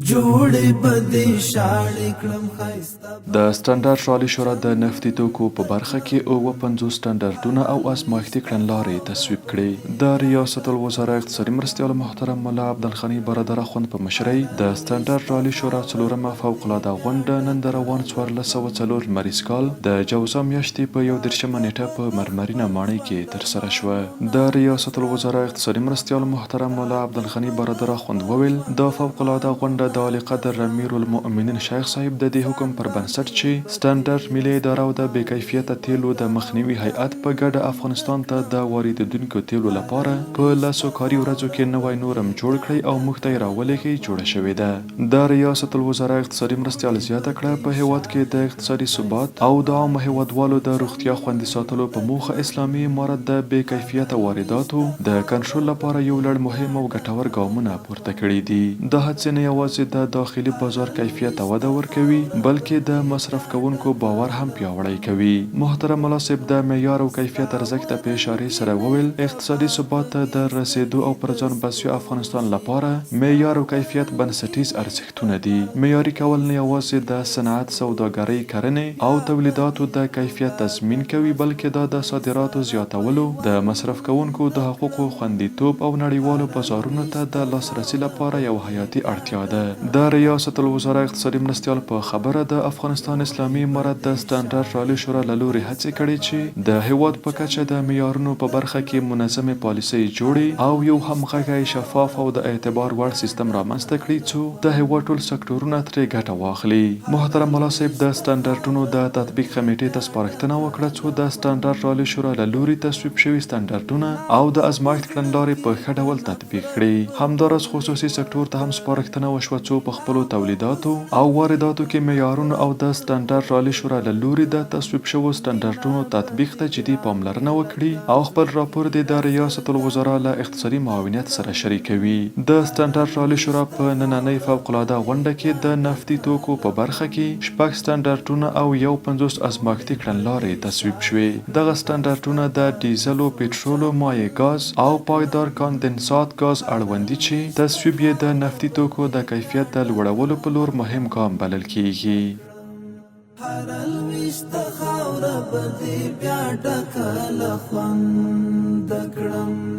جوړې بدې شاړې کړم ښایسته. د سټنډرډ عالي شورا د نفتي توکو په برخه کې 50 سټنډرډونه او ازمایښتي کړنلارې تصویب کړې. د ریاست الوزراء اقتصادي مرستیال محترم عبدالغني برادر اخوند په مشرۍ د سټنډرډ عالي شورا څلورمه فوق العاده غونډه نن د روان 1404 لمریز کال د جوزا میاشتې په 31 نېټه په مرمرینه ماڼۍ کې ترسره شوه. د ریاست الوزراء اقتصادي مرستیال محترم عبدالغني برادر اخوند وویل د فوق العاده غونډه د عالي قدر امیر المؤمنین شیخ صاحب د دې حکم پر بنسټ چې سټنډرډ ملي اداره او د بې کیفیته تیلو د مخنیوي هیئت په ګډه افغانستان ته د واردېدونکو تیلو لپاره په 10 کاري ورځو کې نوی نورم جوړ کړي او موږ ته یې راولېږي جوړه شوې ده. د ریاست الوزراء اقتصادي مرستیال زیاته کړه په هیواد کې د اقتصادي ثبات او د عامه هیوادوالو د روغتیا خوندي ساتلو په موخه اسلامي امارت د بې کیفیته وارداتو د کنټرول لپاره یو لړ مهم او ګټور ګامونه پورته کړي دي. د هڅې نه یوازې د داخلي بازار کیفیت وده ورکوي بلکې د مصرف کوونکو باور هم پیاوړی کوي. محترم صاحب د معیار او کیفیت ارزښت په اشارې سره وویل اقتصادي ثبات ته د رسیدو او پر ځان بسیا افغانستان لپاره معیار او کیفیت بنسټیز ارزښتونه دي. معیاري کول نه یوازې د صنعت، سوداګرۍ، کرنې او تولیداتو د کیفیت تضمین کوي بلکې دا د صادراتو زیاتولو، د مصرف کوونکو د حقوقو خوندیتوب او نړیوالو بازارونو ته د لاسرسي لپاره یو حیاتي اړتیا ده. د ریاست الوزراء اقتصادي مرستیال په خبره د افغانستان اسلامي امارت د سټنډرډ عالي شورا له لوري هڅې کړې چې د هیواد په کچه د معیارونو په برخه کې منظمې پالیسۍ جوړې او یو همغږی، شفاف او د اعتبار وړ سیستم رامنځته کړي څو د هیواد ټول سکتورونه ترې ګټه واخلي. محترم صاحب د سټنډرډونو د تطبیق کمیټې ته سپارښتنه وکړه څو د سټنډرډ عالي شورا له لوري تصویب شوي سټنډرډونه او د ازمایښت کړنلارې په ښه ډول تطبیق کړي. همداراز خصوصي سکتور ته هم سپارښتنه وشوه څو په خپلو تولیداتو او وارداتو کې معیارونو او د سټنډرډ عالي شورا له لوري د تصویب شوو سټنډرډونو تطبیق ته جدي پاملرنه وکړي او خپل راپور د ریاست الوزراء له اقتصادي معاونیت سره شریکوي. د سټنډرډ عالي شورا په نننۍ فوق العاده غونډه کې د نفتي توکو په برخه کې 6 سټنډرډونه او 50 ازمایښتي کړنلارې تصویب شوې. دغه سټنډرډونه د ډیزلو، پټرولو، مایع ګاز او پایدار کاندنسات ګاز اړوند دي چې تصویب یې د نفتي توکو د کیفیت د لوړولو په لور مهم ګام بلل کیږي. هر الویشته خاوره به دې بیا ډکه له خونده کړم.